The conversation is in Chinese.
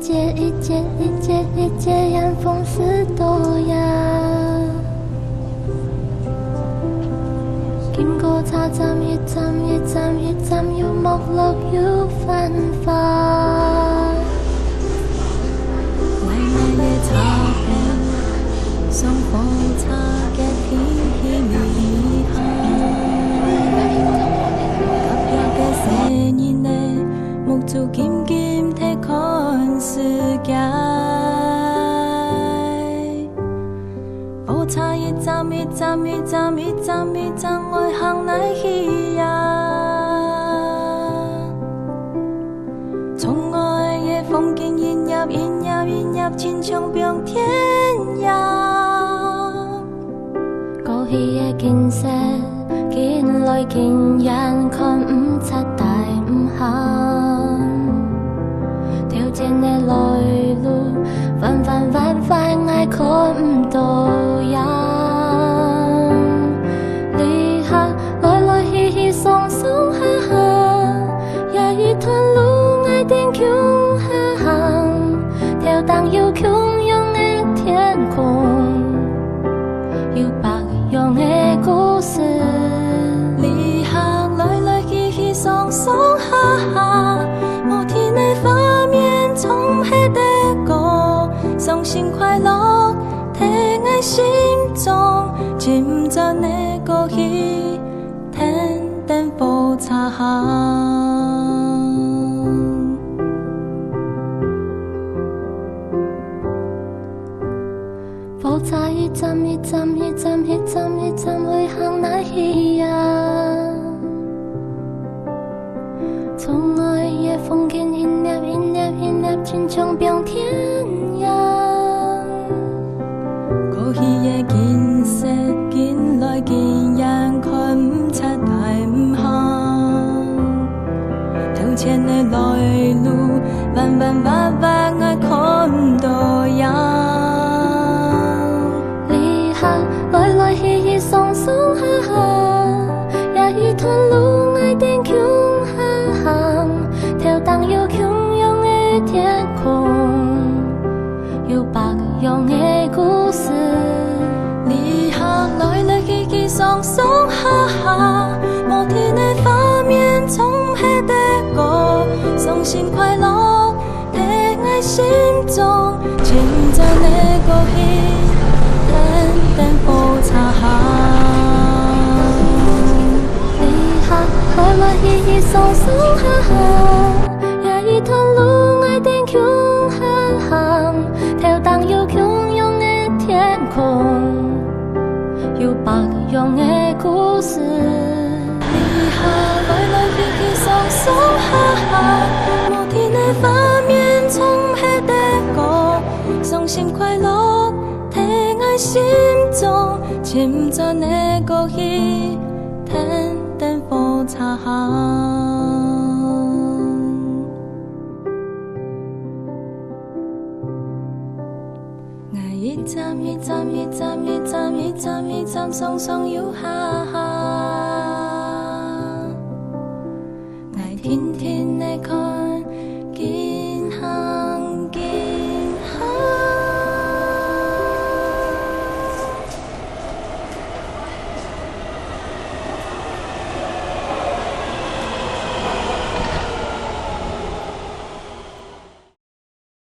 一介眼风似豆芽，經過茶站一站要木落要繁華，為那夜茶香，上火茶嘅天氣微寒，及入嘅聲音呢，目睭漸漸睇看世界。火車一站，我行來去呀。從愛嘅風景引入千重變天涯。過去嘅景色，見來見人看唔出大唔行，條件嘅來路，反我看唔到呀。離合來去鬆哈哈，也一段路愛定窮哈行，跳蕩有洶湧的天空，有白羊的故事。離合來去鬆哈哈，無天的畫面從黑的歌，傷心快樂停喺心中，漸在那個氣天燈火茶行。火車一站會行哪去呀？從愛嘅風景引入千重變天涯。過去嘅景色，見來見人看唔出大唔行，頭前嘅來路，彎我看唔到呀。來去鬆哈哈，也一段路愛定窮哈行，跳蕩有洶湧的天空，有白羊的故事。離合來去鬆哈哈，無天的畫面從黑的歌，傷心快樂停喺心中，漸在那個氣燈火茶行。離合來去鬆哈哈，也一段路愛定窮哈行，跳蕩有洶湧的天空，有白羊的故事。離合來去鬆哈哈，無天的畫面從黑的歌，傷心快樂停喺心中，漸在那個氣天燈火茶行。我一站，雙雙搖哈哈。